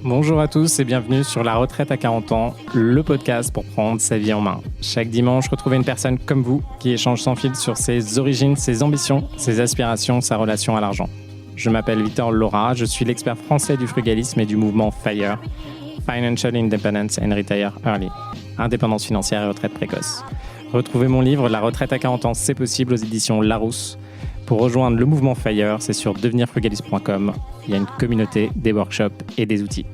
Bonjour à tous et bienvenue sur La Retraite à 40 ans, le podcast pour prendre sa vie en main. Chaque dimanche, retrouvez une personne comme vous qui échange sans fil sur ses origines, ses ambitions, ses aspirations, sa relation à l'argent. Je m'appelle Victor Laura, je suis l'expert français du frugalisme et du mouvement FIRE, Financial Independence and Retire Early, indépendance financière et retraite précoce. Retrouvez mon livre La Retraite à 40 ans, c'est possible aux éditions Larousse. Pour rejoindre le mouvement FIRE, c'est sur devenirfrugaliste.com. Il y a une communauté, des workshops et des outils.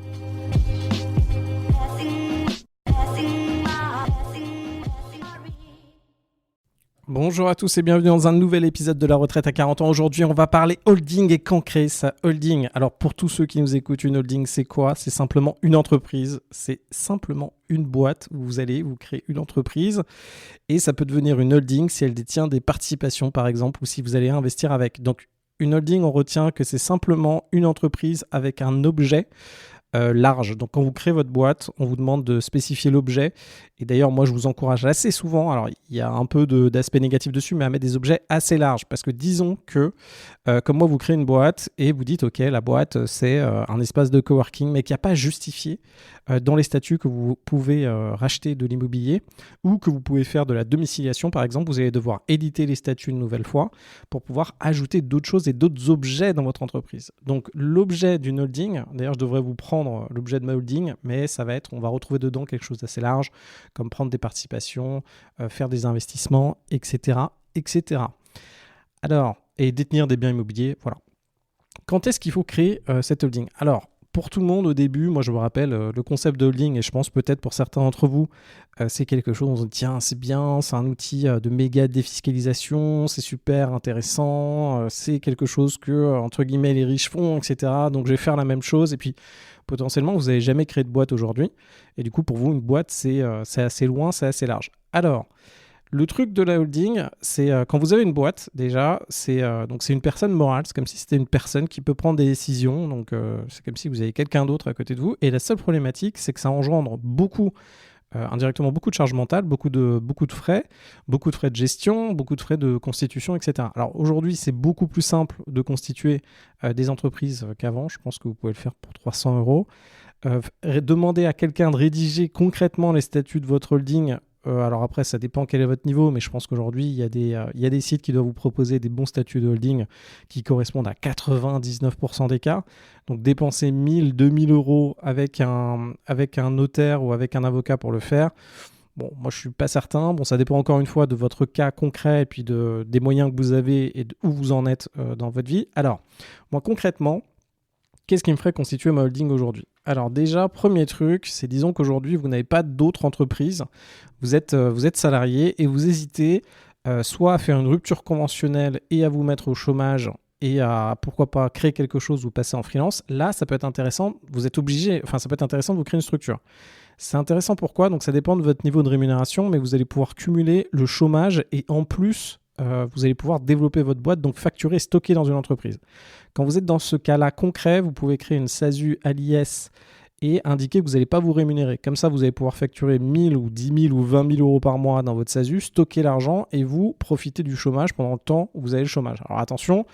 Bonjour à tous et bienvenue dans un nouvel épisode de La Retraite à 40 ans. Aujourd'hui, on va parler holding et quand créer sa holding. Alors, pour tous ceux qui nous écoutent, une holding, c'est quoi ? C'est simplement une entreprise. C'est simplement une boîte où vous allez vous créer une entreprise. Et ça peut devenir une holding si elle détient des participations, par exemple, ou si vous allez investir avec. Donc, une holding, on retient que c'est simplement une entreprise avec un objet large. Donc quand vous créez votre boîte, on vous demande de spécifier l'objet. Et d'ailleurs, moi, je vous encourage assez souvent, alors il y a un peu d'aspect négatif dessus, mais à mettre des objets assez larges. Parce que disons que, comme moi, vous créez une boîte et vous dites, OK, la boîte, c'est un espace de coworking, mais qui n'a pas justifié dans les statuts que vous pouvez racheter de l'immobilier ou que vous pouvez faire de la domiciliation. Par exemple, vous allez devoir éditer les statuts une nouvelle fois pour pouvoir ajouter d'autres choses et d'autres objets dans votre entreprise. Donc, l'objet d'une holding, d'ailleurs, je devrais vous prendre l'objet de ma holding, mais ça va être, on va retrouver dedans quelque chose d'assez large, comme prendre des participations, faire des investissements, etc., etc. Alors, et détenir des biens immobiliers, voilà. Quand est-ce qu'il faut créer cette holding ? Alors, pour tout le monde, au début, moi je me rappelle le concept de holding, et je pense peut-être pour certains d'entre vous, c'est quelque chose, on se dit tiens, c'est bien, c'est un outil de méga défiscalisation, c'est super intéressant, c'est quelque chose que, entre guillemets, les riches font, etc. Donc je vais faire la même chose, et puis potentiellement, vous n'avez jamais créé de boîte aujourd'hui, et du coup, pour vous, une boîte, c'est assez loin, c'est assez large. Alors, le truc de la holding, c'est quand vous avez une boîte, déjà, c'est une personne morale. C'est comme si c'était une personne qui peut prendre des décisions. Donc, c'est comme si vous avez quelqu'un d'autre à côté de vous. Et la seule problématique, c'est que ça engendre indirectement beaucoup de charges mentales, beaucoup de frais de gestion, beaucoup de frais de constitution, etc. Alors, aujourd'hui, c'est beaucoup plus simple de constituer des entreprises qu'avant. Je pense que vous pouvez le faire pour 300 €. Demander à quelqu'un de rédiger concrètement les statuts de votre holding. Alors après, ça dépend quel est votre niveau, mais je pense qu'aujourd'hui, il y a des sites qui doivent vous proposer des bons statuts de holding qui correspondent à 99% des cas. Donc dépenser 1000, 2000 € avec un notaire ou avec un avocat pour le faire, bon, moi je ne suis pas certain. Bon, ça dépend encore une fois de votre cas concret et puis des moyens que vous avez et où vous en êtes dans votre vie. Alors, moi concrètement, qu'est-ce qui me ferait constituer ma holding aujourd'hui ? Alors déjà, premier truc, c'est disons qu'aujourd'hui, vous n'avez pas d'autres entreprises. Vous êtes salarié et vous hésitez soit à faire une rupture conventionnelle et à vous mettre au chômage et à, pourquoi pas, créer quelque chose ou passer en freelance. Là, ça peut être intéressant. Ça peut être intéressant de vous créer une structure. C'est intéressant pourquoi ? Donc ça dépend de votre niveau de rémunération, mais vous allez pouvoir cumuler le chômage et en plus, vous allez pouvoir développer votre boîte, donc facturer et stocker dans une entreprise. Quand vous êtes dans ce cas-là concret, vous pouvez créer une SASU à l'IS et indiquer que vous n'allez pas vous rémunérer. Comme ça, vous allez pouvoir facturer 1000 ou 10 000 ou 20 000 € par mois dans votre SASU, stocker l'argent et vous profiter du chômage pendant le temps où vous avez le chômage. Alors attention,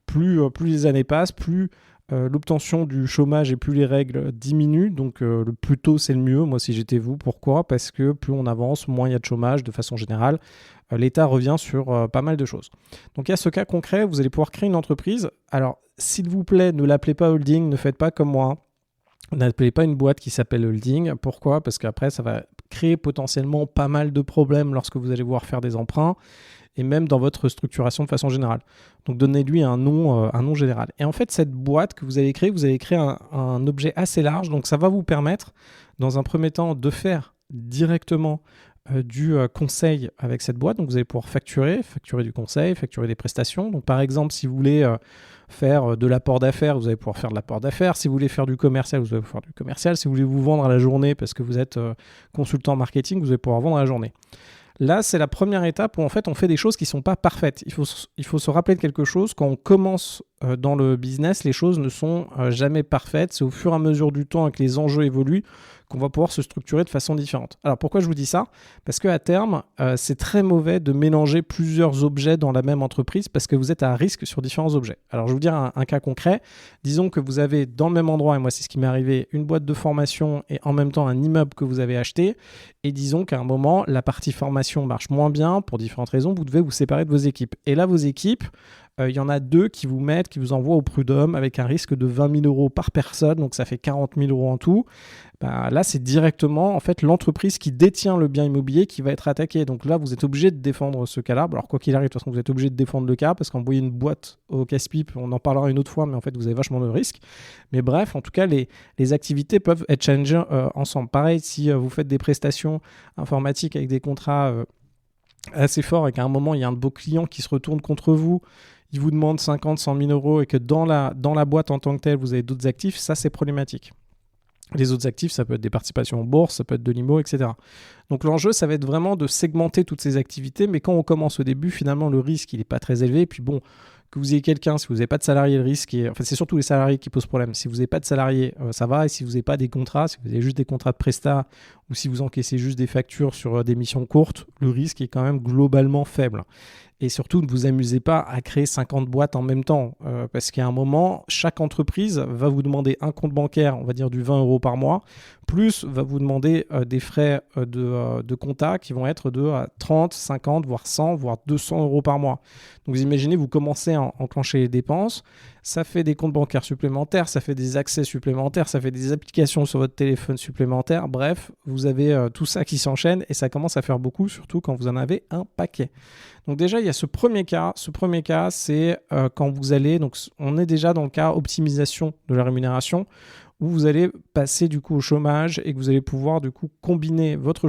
plus les années passent, plus l'obtention du chômage et plus les règles diminuent. Donc le plus tôt, c'est le mieux. Moi, si j'étais vous, pourquoi ? Parce que plus on avance, moins il y a de chômage de façon générale. L'État revient sur pas mal de choses. Donc il y a ce cas concret, vous allez pouvoir créer une entreprise. Alors, s'il vous plaît, ne l'appelez pas holding, ne faites pas comme moi. N'appelez pas une boîte qui s'appelle holding. Pourquoi ? Parce qu'après, ça va créer potentiellement pas mal de problèmes lorsque vous allez vouloir faire des emprunts et même dans votre structuration de façon générale. Donc, donnez-lui un nom général. Et en fait, cette boîte que vous allez créer un objet assez large. Donc, ça va vous permettre, dans un premier temps, de faire directement du conseil avec cette boîte. Donc, vous allez pouvoir facturer du conseil, facturer des prestations. Donc, par exemple, si vous voulez faire de l'apport d'affaires, vous allez pouvoir faire de l'apport d'affaires. Si vous voulez faire du commercial, vous allez pouvoir faire du commercial. Si vous voulez vous vendre à la journée parce que vous êtes consultant marketing, vous allez pouvoir vendre à la journée. Là, c'est la première étape où en fait, on fait des choses qui ne sont pas parfaites. Il faut se rappeler de quelque chose. Quand on commence dans le business, les choses ne sont jamais parfaites. C'est au fur et à mesure du temps et que les enjeux évoluent qu'on va pouvoir se structurer de façon différente. Alors pourquoi je vous dis ça ? Parce qu'à terme, c'est très mauvais de mélanger plusieurs objets dans la même entreprise parce que vous êtes à risque sur différents objets. Alors je vais vous dire un cas concret. Disons que vous avez dans le même endroit, et moi c'est ce qui m'est arrivé, une boîte de formation et en même temps un immeuble que vous avez acheté. Et disons qu'à un moment, la partie formation marche moins bien pour différentes raisons. Vous devez vous séparer de vos équipes. Et là, vos équipes, il y en a 2 qui vous envoient au prud'homme avec un risque de 20 000 € par personne. Donc ça fait 40 000 € en tout. Là, c'est directement en fait l'entreprise qui détient le bien immobilier qui va être attaquée. Donc là, vous êtes obligé de défendre ce cas-là. Alors quoi qu'il arrive, de toute façon, vous êtes obligé de défendre le cas parce qu'envoyer une boîte au casse-pipe, on en parlera une autre fois, mais en fait, vous avez vachement de risques. Mais bref, en tout cas, les activités peuvent être changées ensemble. Pareil, si vous faites des prestations informatiques avec des contrats assez forts et qu'à un moment, il y a un de vos clients qui se retourne contre vous, il vous demande 50, 100 000 € et que dans la boîte en tant que telle, vous avez d'autres actifs, ça, c'est problématique. Les autres actifs, ça peut être des participations en bourse, ça peut être de l'IMO, etc. Donc l'enjeu, ça va être vraiment de segmenter toutes ces activités, mais quand on commence au début, finalement, le risque, il n'est pas très élevé. Et puis bon, que vous ayez quelqu'un, si vous n'avez pas de salarié, le risque est... Enfin, c'est surtout les salariés qui posent problème. Si vous n'avez pas de salarié, ça va. Et si vous n'avez pas des contrats, si vous avez juste des contrats de prestat ou si vous encaissez juste des factures sur des missions courtes, le risque est quand même globalement faible. Et surtout, ne vous amusez pas à créer 50 boîtes en même temps parce qu'à un moment, chaque entreprise va vous demander un compte bancaire, on va dire du 20 € par mois, plus va vous demander des frais de compta qui vont être de 30, 50, voire 100, voire 200 € par mois. Donc vous imaginez, vous commencez à enclencher les dépenses, ça fait des comptes bancaires supplémentaires, ça fait des accès supplémentaires, ça fait des applications sur votre téléphone supplémentaires. Bref, vous avez tout ça qui s'enchaîne et ça commence à faire beaucoup, surtout quand vous en avez un paquet. Donc déjà, il y a ce premier cas. Ce premier cas, c'est quand vous allez... Donc on est déjà dans le cas optimisation de la rémunération où vous allez passer du coup au chômage et que vous allez pouvoir du coup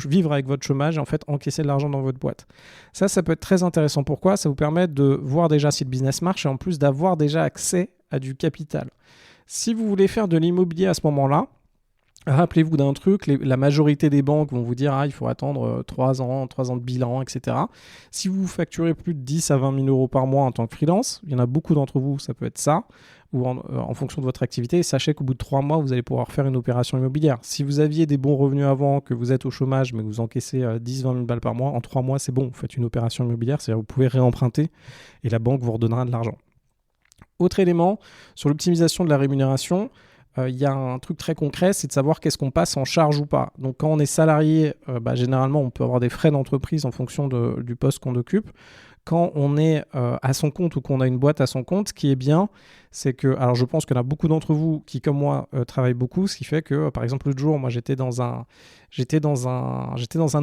vivre avec votre chômage et en fait encaisser de l'argent dans votre boîte. Ça peut être très intéressant. Pourquoi ? Ça vous permet de voir déjà si le business marche et en plus d'avoir déjà accès à du capital. Si vous voulez faire de l'immobilier à ce moment-là, rappelez-vous d'un truc, la majorité des banques vont vous dire il faut attendre 3 ans de bilan, etc. Si vous facturez plus de 10 à 20 000 € par mois en tant que freelance, il y en a beaucoup d'entre vous, ça peut être ça, ou en fonction de votre activité, sachez qu'au bout de 3 mois, vous allez pouvoir faire une opération immobilière. Si vous aviez des bons revenus avant, que vous êtes au chômage, mais que vous encaissez 10-20 000 balles par mois, en 3 mois, c'est bon, vous faites une opération immobilière, c'est-à-dire que vous pouvez réemprunter et la banque vous redonnera de l'argent. Autre élément, sur l'optimisation de la rémunération, il y a un truc très concret, c'est de savoir qu'est-ce qu'on passe en charge ou pas. Donc quand on est salarié, généralement on peut avoir des frais d'entreprise en fonction du poste qu'on occupe. Quand on est à son compte ou qu'on a une boîte à son compte, ce qui est bien, c'est que, alors je pense qu'il y en a beaucoup d'entre vous qui, comme moi, travaillent beaucoup, ce qui fait que, par exemple, l'autre jour, moi j'étais dans un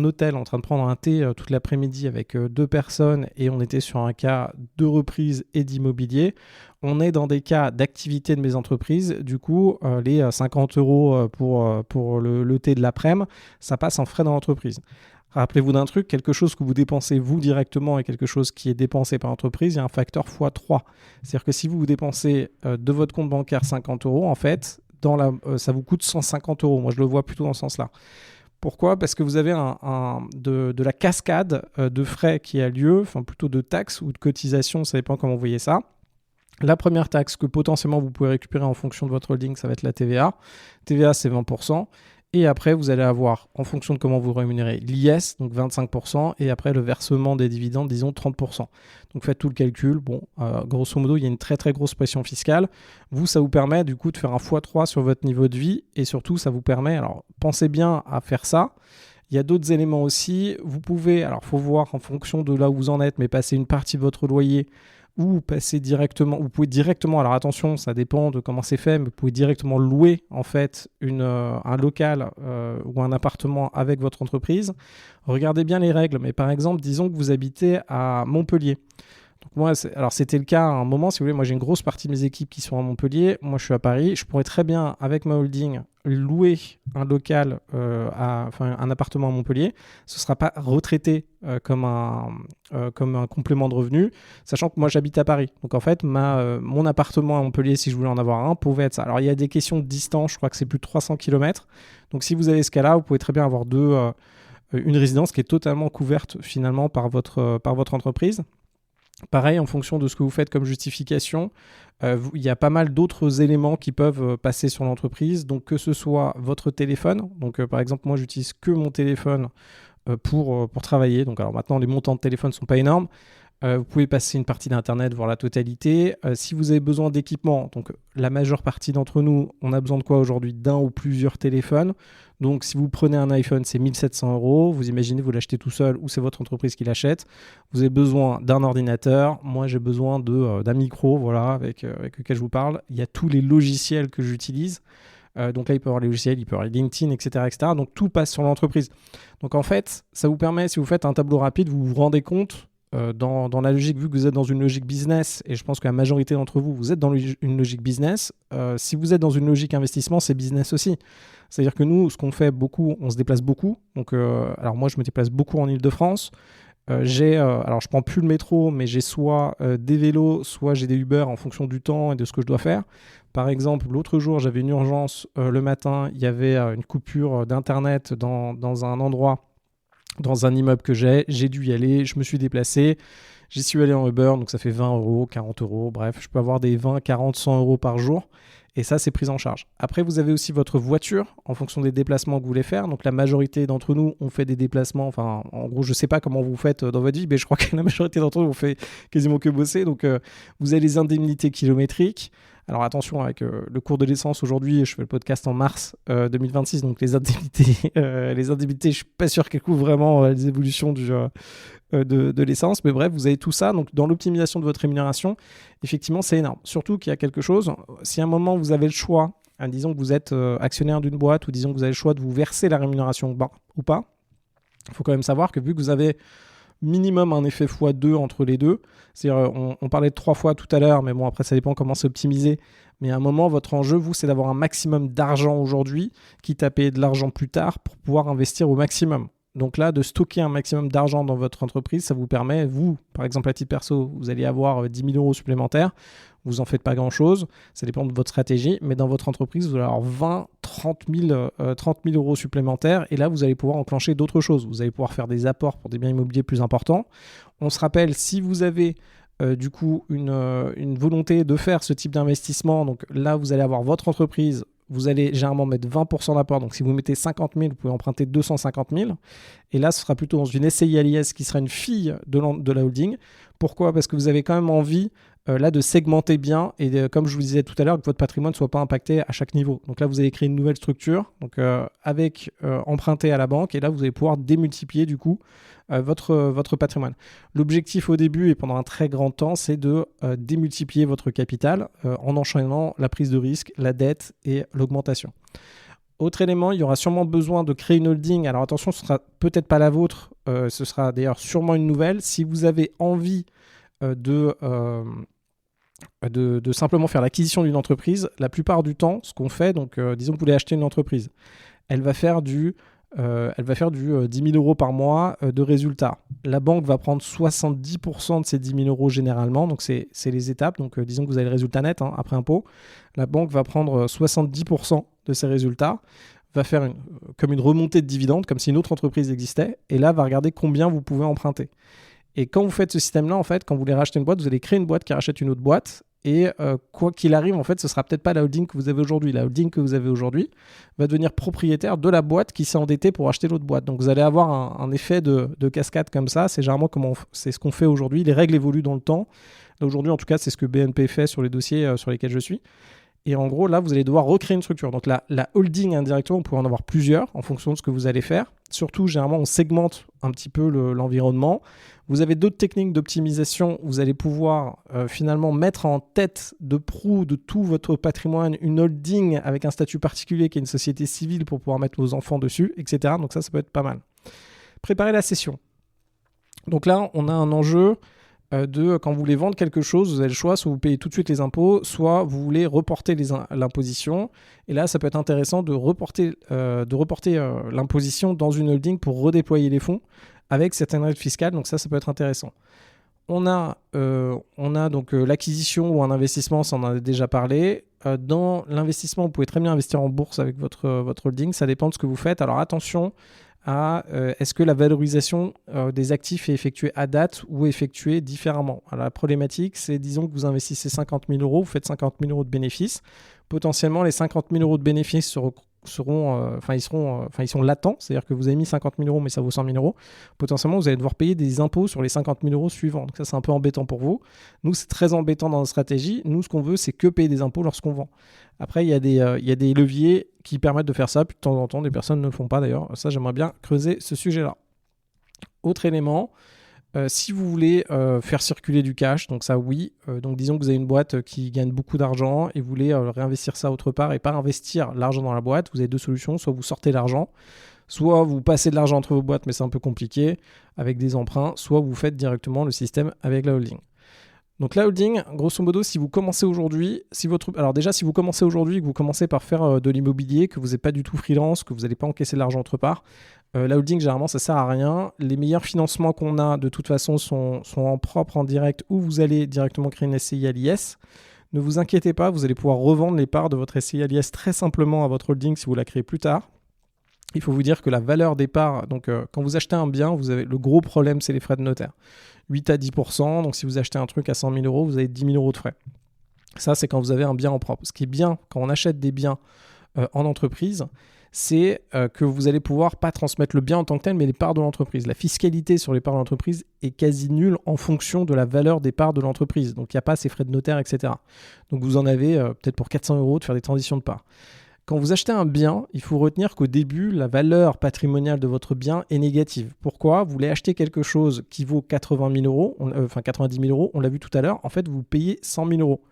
hôtel en train de prendre un thé toute l'après-midi avec 2 personnes et on était sur un cas de reprise et d'immobilier. On est dans des cas d'activité de mes entreprises. Du coup, les 50 € pour le thé de l'après-midi, ça passe en frais dans l'entreprise. Rappelez-vous d'un truc, quelque chose que vous dépensez vous directement et quelque chose qui est dépensé par l'entreprise, il y a un facteur x3. C'est-à-dire que si vous dépensez de votre compte bancaire 50 €, en fait, ça vous coûte 150 €. Moi, je le vois plutôt dans ce sens-là. Pourquoi ? Parce que vous avez de la cascade de frais qui a lieu, enfin plutôt de taxes ou de cotisations, ça dépend comment vous voyez ça. La première taxe que potentiellement vous pouvez récupérer en fonction de votre holding, ça va être la TVA. TVA, c'est 20%. Et après, vous allez avoir, en fonction de comment vous rémunérez, l'IS, donc 25%, et après le versement des dividendes, disons 30%. Donc faites tout le calcul. Bon, grosso modo, il y a une très très grosse pression fiscale. Vous, ça vous permet du coup de faire un x3 sur votre niveau de vie, et surtout, ça vous permet, alors pensez bien à faire ça. Il y a d'autres éléments aussi. Vous pouvez, alors il faut voir en fonction de là où vous en êtes, mais passer une partie de votre loyer ou passer directement, vous pouvez directement, alors attention, ça dépend de comment c'est fait, mais vous pouvez directement louer en fait un local ou un appartement avec votre entreprise. Regardez bien les règles, mais par exemple, disons que vous habitez à Montpellier. Donc moi, alors c'était le cas à un moment, si vous voulez, moi j'ai une grosse partie de mes équipes qui sont à Montpellier, moi je suis à Paris, je pourrais très bien, avec ma holding, louer un local, un appartement à Montpellier. Ce ne sera pas retraité comme un complément de revenu, sachant que moi j'habite à Paris. Donc en fait, mon appartement à Montpellier, si je voulais en avoir un, pouvait être ça. Alors il y a des questions de distance, je crois que c'est plus de 300 km. Donc si vous avez ce cas-là, vous pouvez très bien avoir une résidence qui est totalement couverte finalement par votre entreprise. Pareil, en fonction de ce que vous faites comme justification, il y a pas mal d'autres éléments qui peuvent passer sur l'entreprise. Donc que ce soit votre téléphone, donc par exemple moi j'utilise que mon téléphone pour travailler. Donc alors maintenant les montants de téléphone ne sont pas énormes. Vous pouvez passer une partie d'Internet, voire la totalité. Si vous avez besoin d'équipement, donc la majeure partie d'entre nous, on a besoin de quoi aujourd'hui? D'un ou plusieurs téléphones. Donc si vous prenez un iPhone, c'est 1 700 €. Vous imaginez, vous l'achetez tout seul ou c'est votre entreprise qui l'achète. Vous avez besoin d'un ordinateur. Moi, j'ai besoin d'un micro, voilà, avec lequel je vous parle. Il y a tous les logiciels que j'utilise. Donc là, il peut y avoir les logiciels, il peut y avoir LinkedIn, etc., etc. Donc tout passe sur l'entreprise. Donc en fait, ça vous permet, si vous faites un tableau rapide, vous vous rendez compte dans la logique, vu que vous êtes dans une logique business, et je pense que la majorité d'entre vous, vous êtes dans une logique business. Si vous êtes dans une logique investissement, c'est business aussi. C'est-à-dire que nous, ce qu'on fait beaucoup, on se déplace beaucoup. Donc, alors moi, je me déplace beaucoup en Île-de-France. Alors je prends plus le métro, mais j'ai soit des vélos, soit j'ai des Uber en fonction du temps et de ce que je dois faire. Par exemple, l'autre jour, j'avais une urgence le matin, il y avait une coupure d'internet dans un endroit, dans un immeuble que j'ai dû y aller, je me suis déplacé, j'y suis allé en Uber, donc ça fait 20 €, 40 €, bref, je peux avoir des 20, 40, 100 € par jour. Et ça, c'est pris en charge. Après, vous avez aussi votre voiture en fonction des déplacements que vous voulez faire. Donc, la majorité d'entre nous, on fait des déplacements. Enfin, en gros, je ne sais pas comment vous faites dans votre vie, mais je crois que la majorité d'entre nous, on fait quasiment que bosser. Donc, vous avez les indemnités kilométriques. Alors, attention, avec le cours de l'essence aujourd'hui, je fais le podcast en mars 2026. Donc, les indemnités, je ne suis pas sûr qu'elles couvrent vraiment les évolutions de l'essence. Mais bref, vous avez tout ça. Donc, dans l'optimisation de votre rémunération, effectivement, c'est énorme. Surtout qu'il y a quelque chose. Si à un moment, vous avez le choix, disons que vous êtes actionnaire d'une boîte ou disons que vous avez le choix de vous verser la rémunération ou pas, il faut quand même savoir que vu que vous avez minimum un effet x2 entre les deux, c'est-à-dire on parlait de 3 fois tout à l'heure, mais bon, après, ça dépend comment c'est optimisé. Mais à un moment, votre enjeu, vous, c'est d'avoir un maximum d'argent aujourd'hui, quitte à payer de l'argent plus tard pour pouvoir investir au maximum. Donc là, de stocker un maximum d'argent dans votre entreprise, ça vous permet, vous, par exemple à titre perso, vous allez avoir 10 000 € supplémentaires, vous n'en faites pas grand-chose, ça dépend de votre stratégie, mais dans votre entreprise, vous allez avoir 20, 30 000 € supplémentaires, et là, vous allez pouvoir enclencher d'autres choses. Vous allez pouvoir faire des apports pour des biens immobiliers plus importants. On se rappelle, si vous avez du coup une volonté de faire ce type d'investissement, donc là, vous allez avoir votre entreprise, vous allez généralement mettre 20% d'apport. Donc, si vous mettez 50 000, vous pouvez emprunter 250 000. Et là, ce sera plutôt dans une SCI à l'IS qui sera une fille de la holding. Pourquoi ? Parce que vous avez quand même envie là de segmenter bien et comme je vous disais tout à l'heure, que votre patrimoine ne soit pas impacté à chaque niveau. Donc là, vous allez créer une nouvelle structure donc, avec emprunté à la banque et là, vous allez pouvoir démultiplier du coup votre patrimoine. L'objectif au début et pendant un très grand temps, c'est de démultiplier votre capital en enchaînant la prise de risque, la dette et l'augmentation. Autre élément, il y aura sûrement besoin de créer une holding. Alors attention, ce ne sera peut-être pas la vôtre, ce sera d'ailleurs sûrement une nouvelle. Si vous avez envie de simplement faire l'acquisition d'une entreprise, la plupart du temps, ce qu'on fait, donc disons que vous voulez acheter une entreprise, elle va faire du 10 000 € par mois de résultats. La banque va prendre 70% de ces 10 000 € généralement, donc c'est les étapes. Donc disons que vous avez le résultat net après impôt. La banque va prendre 70% de ces résultats, va faire comme une remontée de dividendes, comme si une autre entreprise existait, et là va regarder combien vous pouvez emprunter. Et quand vous faites ce système-là, en fait, quand vous voulez racheter une boîte, vous allez créer une boîte qui rachète une autre boîte. Et quoi qu'il arrive, en fait, ce ne sera peut-être pas la holding que vous avez aujourd'hui. La holding que vous avez aujourd'hui va devenir propriétaire de la boîte qui s'est endettée pour acheter l'autre boîte. Donc, vous allez avoir un effet de cascade comme ça. C'est généralement c'est ce qu'on fait aujourd'hui. Les règles évoluent dans le temps. Là, aujourd'hui, en tout cas, c'est ce que BNP fait sur les dossiers sur lesquels je suis. Et en gros, là, vous allez devoir recréer une structure. Donc, la holding, indirectement, vous pouvez en avoir plusieurs en fonction de ce que vous allez faire. Surtout, généralement, on segmente un petit peu l'environnement. Vous avez d'autres techniques d'optimisation. Vous allez pouvoir finalement mettre en tête de proue de tout votre patrimoine une holding avec un statut particulier qui est une société civile pour pouvoir mettre vos enfants dessus, etc. Donc ça peut être pas mal. Préparer la cession. Donc là, on a un enjeu quand vous voulez vendre quelque chose, vous avez le choix, soit vous payez tout de suite les impôts, soit vous voulez reporter l'imposition. Et là, ça peut être intéressant de reporter l'imposition dans une holding pour redéployer les fonds avec certaines règles fiscales. Donc ça peut être intéressant. On a donc l'acquisition ou un investissement, ça on en a déjà parlé. Dans l'investissement, vous pouvez très bien investir en bourse avec votre holding. Ça dépend de ce que vous faites. Alors attention, à est-ce que la valorisation des actifs est effectuée à date ou effectuée différemment. Alors, la problématique, c'est disons que vous investissez 50 000 euros, vous faites 50 000 euros de bénéfices. Potentiellement, les 50 000 euros de bénéfices ils sont latents, c'est-à-dire que vous avez mis 50 000 euros mais ça vaut 100 000 euros. Potentiellement, vous allez devoir payer des impôts sur les 50 000 euros suivants. Donc ça, c'est un peu embêtant pour vous. Nous, c'est très embêtant dans notre stratégie. Nous, ce qu'on veut, c'est que payer des impôts lorsqu'on vend. Après, il y a des leviers qui permettent de faire ça. Puis de temps en temps, des personnes ne le font pas d'ailleurs. Ça, j'aimerais bien creuser ce sujet-là. Autre élément, si vous voulez faire circuler du cash, donc ça oui, donc disons que vous avez une boîte qui gagne beaucoup d'argent et vous voulez réinvestir ça autre part et pas investir l'argent dans la boîte, vous avez deux solutions, soit vous sortez l'argent, soit vous passez de l'argent entre vos boîtes mais c'est un peu compliqué avec des emprunts, soit vous faites directement le système avec la holding. Donc la holding, grosso modo, si vous commencez aujourd'hui, si vous commencez aujourd'hui, que vous commencez par faire de l'immobilier, que vous n'êtes pas du tout freelance, que vous n'allez pas encaisser de l'argent autre part, la holding, généralement, ça ne sert à rien. Les meilleurs financements qu'on a, de toute façon, sont en propre, en direct, ou vous allez directement créer une SCI à l'IS. Ne vous inquiétez pas, vous allez pouvoir revendre les parts de votre SCI à l'IS très simplement à votre holding si vous la créez plus tard. Il faut vous dire que la valeur des parts, donc quand vous achetez un bien, vous avez le gros problème, c'est les frais de notaire. 8 à 10%, donc si vous achetez un truc à 100 000 euros, vous avez 10 000 euros de frais. Ça, c'est quand vous avez un bien en propre. Ce qui est bien quand on achète des biens en entreprise, c'est que vous allez pouvoir pas transmettre le bien en tant que tel, mais les parts de l'entreprise. La fiscalité sur les parts de l'entreprise est quasi nulle en fonction de la valeur des parts de l'entreprise. Donc, il n'y a pas ces frais de notaire, etc. Donc, vous en avez peut-être pour 400 euros de faire des transitions de parts. Quand vous achetez un bien, il faut retenir qu'au début, la valeur patrimoniale de votre bien est négative. Pourquoi ? Vous voulez acheter quelque chose qui vaut 90 000 euros, on l'a vu tout à l'heure, en fait, vous payez 100 000 euros.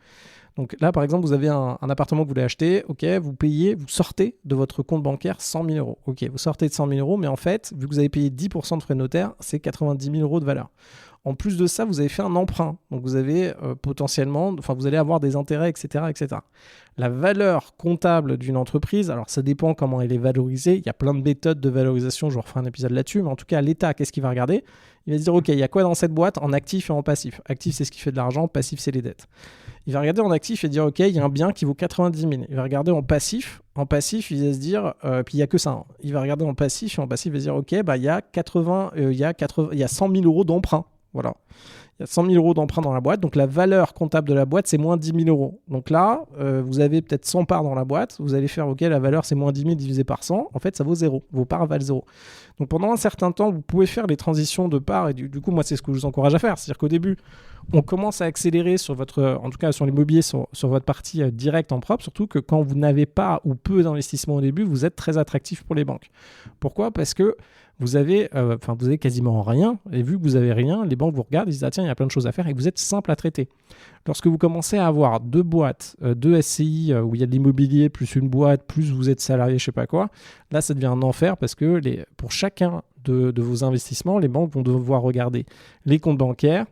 Donc là, par exemple, vous avez un appartement que vous voulez acheter, ok, vous sortez de votre compte bancaire 100 000 euros. Ok, vous sortez de 100 000 euros, mais en fait, vu que vous avez payé 10% de frais de notaire, c'est 90 000 euros de valeur. En plus de ça, vous avez fait un emprunt. Donc vous avez vous allez avoir des intérêts, etc., etc. La valeur comptable d'une entreprise, alors ça dépend comment elle est valorisée. Il y a plein de méthodes de valorisation, je vous referai un épisode là-dessus. Mais en tout cas, l'État, qu'est-ce qu'il va regarder ? Il va se dire, ok, il y a quoi dans cette boîte en actif et en passif ? Actif, c'est ce qui fait de l'argent, passif, c'est les dettes. Il va regarder en actif et dire, ok, il y a un bien qui vaut 90 000. Il va regarder en passif. En passif, il va se dire, puis il n'y a que ça. Hein. Il va regarder en passif et en passif, il va se dire, ok, il y a 100 000 euros d'emprunt. Voilà. Il y a 100 000 euros d'emprunt dans la boîte. Donc, la valeur comptable de la boîte, c'est moins 10 000 euros. Donc là, vous avez peut-être 100 parts dans la boîte. Vous allez faire, OK, la valeur, c'est moins 10 000 divisé par 100. En fait, ça vaut 0. Vos parts valent 0. Donc, pendant un certain temps, vous pouvez faire les transitions de parts. Et du coup, moi, c'est ce que je vous encourage à faire. C'est-à-dire qu'au début, on commence à accélérer sur en tout cas sur l'immobilier, sur votre partie directe en propre. Surtout que quand vous n'avez pas ou peu d'investissement au début, vous êtes très attractif pour les banques. Pourquoi ? Parce que vous avez quasiment rien, et vu que vous avez rien, les banques vous regardent, ils disent tiens, il y a plein de choses à faire, et vous êtes simple à traiter. Lorsque vous commencez à avoir 2 boîtes, 2 SCI où il y a de l'immobilier, plus une boîte, plus vous êtes salarié, je sais pas quoi, là ça devient un enfer parce que pour chacun de vos investissements, les banques vont devoir regarder les comptes bancaires,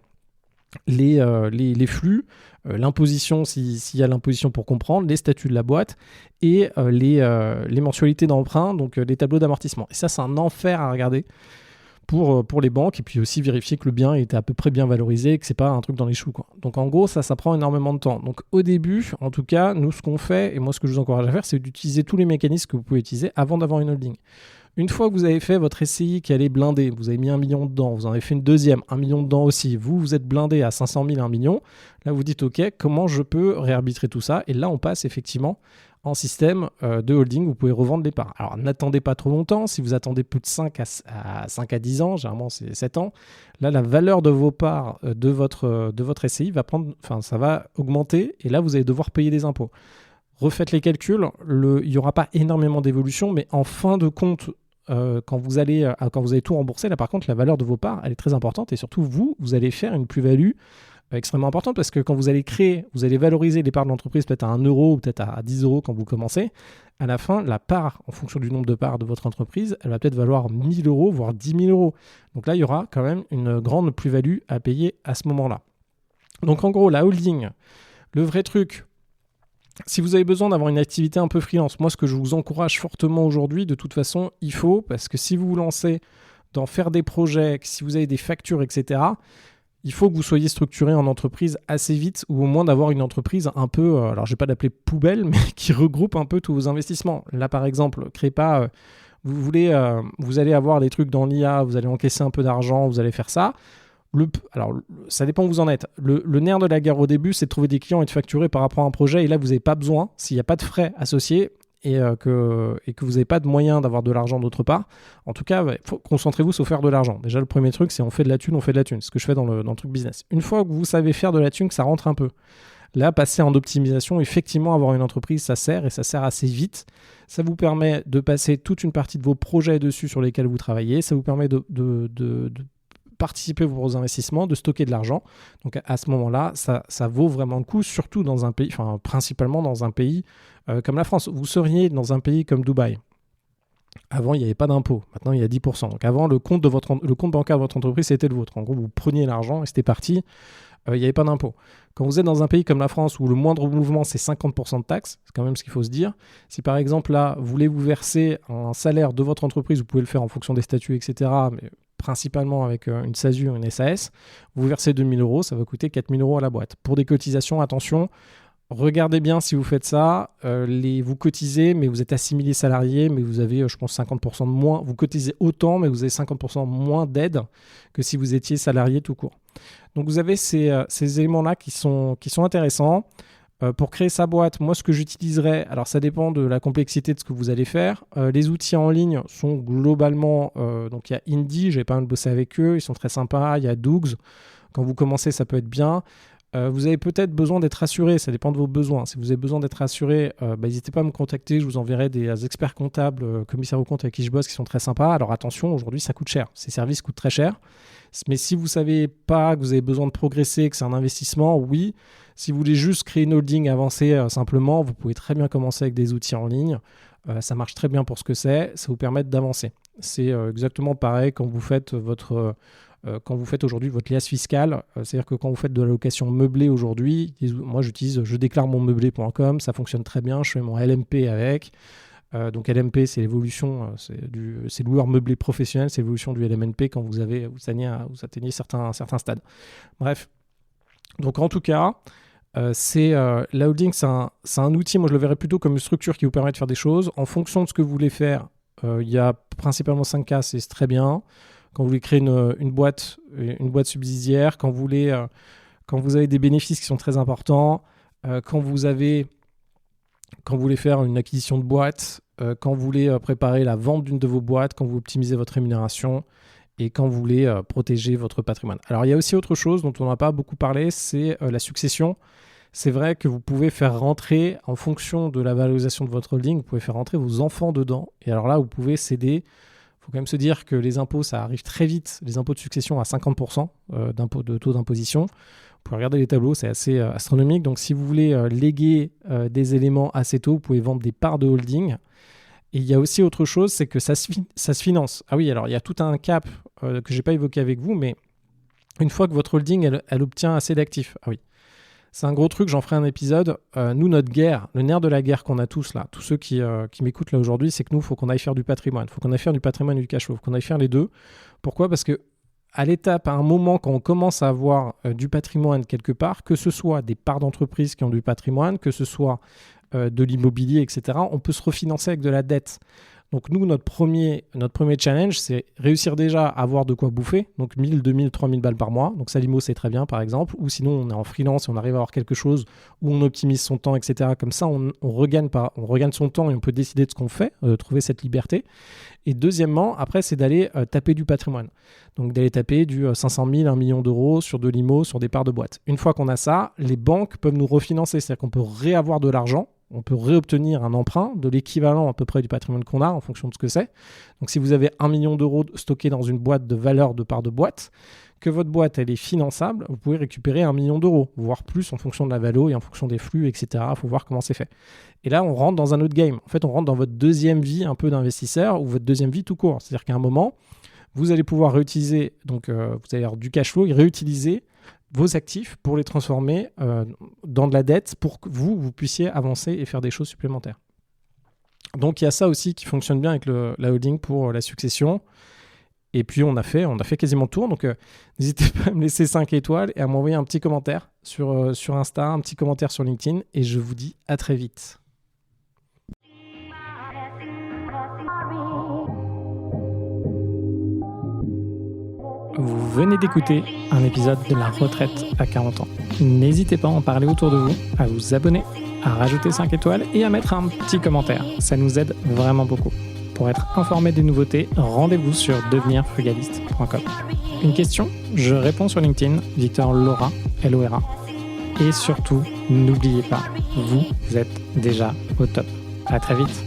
les flux, l'imposition s'il y a l'imposition pour comprendre, les statuts de la boîte et les mensualités d'emprunt, donc les tableaux d'amortissement. Et ça, c'est un enfer à regarder pour les banques et puis aussi vérifier que le bien est à peu près bien valorisé et que c'est pas un truc dans les choux, quoi. Donc en gros, ça prend énormément de temps. Donc au début, en tout cas, nous, ce qu'on fait, et moi ce que je vous encourage à faire, c'est d'utiliser tous les mécanismes que vous pouvez utiliser avant d'avoir une holding. Une fois que vous avez fait votre SCI qui allait blindé, vous avez mis 1 million dedans, vous en avez fait une deuxième, 1 million dedans aussi, vous êtes blindé à 500 000, 1 million, là vous dites ok, comment je peux réarbitrer tout ça ? Et là on passe effectivement en système de holding, vous pouvez revendre les parts. Alors n'attendez pas trop longtemps, si vous attendez plus de 5 à 10 ans, généralement c'est 7 ans, là la valeur de vos parts de votre SCI ça va augmenter et là vous allez devoir payer des impôts. Refaites les calculs, il n'y aura pas énormément d'évolution, mais en fin de compte, quand vous allez tout rembourser, là par contre la valeur de vos parts elle est très importante et surtout vous allez faire une plus-value extrêmement importante parce que quand vous allez valoriser les parts de l'entreprise peut-être à 1 euro ou peut-être à 10 euros quand vous commencez, à la fin la part en fonction du nombre de parts de votre entreprise elle va peut-être valoir 1 000 euros voire 10 000 euros. Donc là il y aura quand même une grande plus-value à payer à ce moment-là. Donc en gros la holding, le vrai truc, si vous avez besoin d'avoir une activité un peu freelance, moi ce que je vous encourage fortement aujourd'hui, de toute façon, il faut, parce que si vous vous lancez dans faire des projets, si vous avez des factures, etc., il faut que vous soyez structuré en entreprise assez vite ou au moins d'avoir une entreprise un peu, alors je ne vais pas l'appeler poubelle, mais qui regroupe un peu tous vos investissements. Là par exemple, créez pas vous allez avoir des trucs dans l'IA, vous allez encaisser un peu d'argent, vous allez faire ça. Alors, ça dépend où vous en êtes. Le nerf de la guerre au début, c'est de trouver des clients et de facturer par rapport à un projet. Et là, vous n'avez pas besoin, s'il n'y a pas de frais associés et que vous n'avez pas de moyen d'avoir de l'argent d'autre part. En tout cas, concentrez-vous sur faire de l'argent. Déjà, le premier truc, c'est on fait de la thune. C'est ce que je fais dans le truc business. Une fois que vous savez faire de la thune, que ça rentre un peu. Là, passer en optimisation, effectivement, avoir une entreprise, ça sert assez vite. Ça vous permet de passer toute une partie de vos projets dessus sur lesquels vous travaillez. Ça vous permet de participer à vos investissements, de stocker de l'argent. Donc à ce moment-là, ça vaut vraiment le coup, surtout dans un pays, enfin principalement dans un pays comme la France. Vous seriez dans un pays comme Dubaï. Avant, il n'y avait pas d'impôt. Maintenant, il y a 10%. Donc avant, le compte bancaire de votre entreprise, c'était le vôtre. En gros, vous preniez l'argent et c'était parti. Il n'y avait pas d'impôt. Quand vous êtes dans un pays comme la France où le moindre mouvement, c'est 50% de taxes, c'est quand même ce qu'il faut se dire. Si par exemple, là, vous voulez vous verser un salaire de votre entreprise, vous pouvez le faire en fonction des statuts, etc., mais principalement avec une SASU ou une SAS, vous versez 2 000 €, ça va coûter 4 000 € à la boîte. Pour des cotisations, attention, regardez bien si vous faites ça, vous cotisez, mais vous êtes assimilé salarié, mais vous avez, je pense, 50% de moins. Vous cotisez autant, mais vous avez 50% moins d'aide que si vous étiez salarié tout court. Donc vous avez ces éléments-là qui sont intéressants. Pour créer sa boîte, moi ce que j'utiliserais, alors ça dépend de la complexité de ce que vous allez faire. Les outils en ligne sont globalement, donc il y a Indie, j'ai pas mal bossé avec eux, ils sont très sympas. Il y a Dougs, quand vous commencez ça peut être bien. Vous avez peut-être besoin d'être rassuré, ça dépend de vos besoins. Si vous avez besoin d'être rassuré, n'hésitez pas à me contacter, je vous enverrai des experts comptables, commissaires aux comptes avec qui je bosse qui sont très sympas. Alors attention, aujourd'hui ça coûte cher, ces services coûtent très cher. Mais si vous ne savez pas que vous avez besoin de progresser, que c'est un investissement, oui. Si vous voulez juste créer une holding avancée simplement, vous pouvez très bien commencer avec des outils en ligne. Ça marche très bien pour ce que c'est, ça vous permet d'avancer. C'est exactement pareil quand vous faites aujourd'hui votre liasse fiscale. C'est-à-dire que quand vous faites de la location meublée aujourd'hui, moi je déclare mon meublé.com, ça fonctionne très bien, je fais mon LMP avec. Donc LMP, c'est l'évolution, c'est loueur meublé professionnel, c'est l'évolution du LMNP quand vous atteignez certains stades. Bref, donc en tout cas, la holding, c'est un outil, moi je le verrais plutôt comme une structure qui vous permet de faire des choses. En fonction de ce que vous voulez faire, il y a principalement 5 cas, c'est très bien. Quand vous voulez créer une boîte subsidiaire, quand vous avez des bénéfices qui sont très importants, quand vous voulez faire une acquisition de boîte, quand vous voulez préparer la vente d'une de vos boîtes, quand vous optimisez votre rémunération et quand vous voulez protéger votre patrimoine. Alors, il y a aussi autre chose dont on n'a pas beaucoup parlé, c'est la succession. C'est vrai que vous pouvez faire rentrer, en fonction de la valorisation de votre holding, vous pouvez faire rentrer vos enfants dedans. Et alors là, vous pouvez céder. Il faut quand même se dire que les impôts, ça arrive très vite. Les impôts de succession à 50% de taux d'imposition. Vous pouvez regarder les tableaux, c'est assez astronomique. Donc, si vous voulez léguer des éléments assez tôt, vous pouvez vendre des parts de holding. Et il y a aussi autre chose, c'est que ça se finance. Ah oui, alors il y a tout un cap que je n'ai pas évoqué avec vous, mais une fois que votre holding, elle obtient assez d'actifs. Ah oui, c'est un gros truc, j'en ferai un épisode. Nous, notre guerre, le nerf de la guerre qu'on a tous là, tous ceux qui m'écoutent là aujourd'hui, c'est que nous, il faut qu'on aille faire du patrimoine. Il faut qu'on aille faire du patrimoine et du cash flow. Il faut qu'on aille faire les deux. Pourquoi ? Parce que à un moment, quand on commence à avoir du patrimoine quelque part, que ce soit des parts d'entreprise qui ont du patrimoine, que ce soit de l'immobilier, etc., on peut se refinancer avec de la dette. Donc nous, notre premier challenge, c'est réussir déjà à avoir de quoi bouffer. Donc 1000, 2000, 3000 balles par mois. Donc ça, l'IMO, c'est très bien, par exemple. Ou sinon, on est en freelance et on arrive à avoir quelque chose où on optimise son temps, etc. Comme ça, on regagne son temps et on peut décider de ce qu'on fait, trouver cette liberté. Et deuxièmement, après, c'est d'aller taper du patrimoine. Donc d'aller taper du 500 000, 1 million d'euros sur de l'IMO, sur des parts de boîte. Une fois qu'on a ça, les banques peuvent nous refinancer. C'est-à-dire qu'on peut réavoir de l'argent. On peut réobtenir un emprunt de l'équivalent à peu près du patrimoine qu'on a en fonction de ce que c'est. Donc si vous avez 1 million d'euros stockés dans une boîte de valeur de part de boîte, que votre boîte elle est finançable, vous pouvez récupérer 1 million d'euros, voire plus en fonction de la valo et en fonction des flux, etc. Il faut voir comment c'est fait. Et là, on rentre dans un autre game. En fait, on rentre dans votre deuxième vie un peu d'investisseur ou votre deuxième vie tout court. C'est-à-dire qu'à un moment, vous allez pouvoir réutiliser, donc vous allez avoir du cash flow et réutiliser vos actifs pour les transformer dans de la dette pour que vous puissiez avancer et faire des choses supplémentaires. Donc il y a ça aussi qui fonctionne bien avec la holding pour la succession. Et puis on a fait quasiment le tour. Donc n'hésitez pas à me laisser 5 étoiles et à m'envoyer un petit commentaire sur Insta, un petit commentaire sur LinkedIn. Et je vous dis à très vite. Vous venez d'écouter un épisode de La retraite à 40 ans. N'hésitez pas à en parler autour de vous, à vous abonner, à rajouter 5 étoiles et à mettre un petit commentaire. Ça nous aide vraiment beaucoup. Pour être informé des nouveautés, rendez-vous sur devenirfrugaliste.com. Une question, je réponds sur LinkedIn, Victor Lora, L-O-R-A. Et surtout, n'oubliez pas, vous êtes déjà au top. À très vite.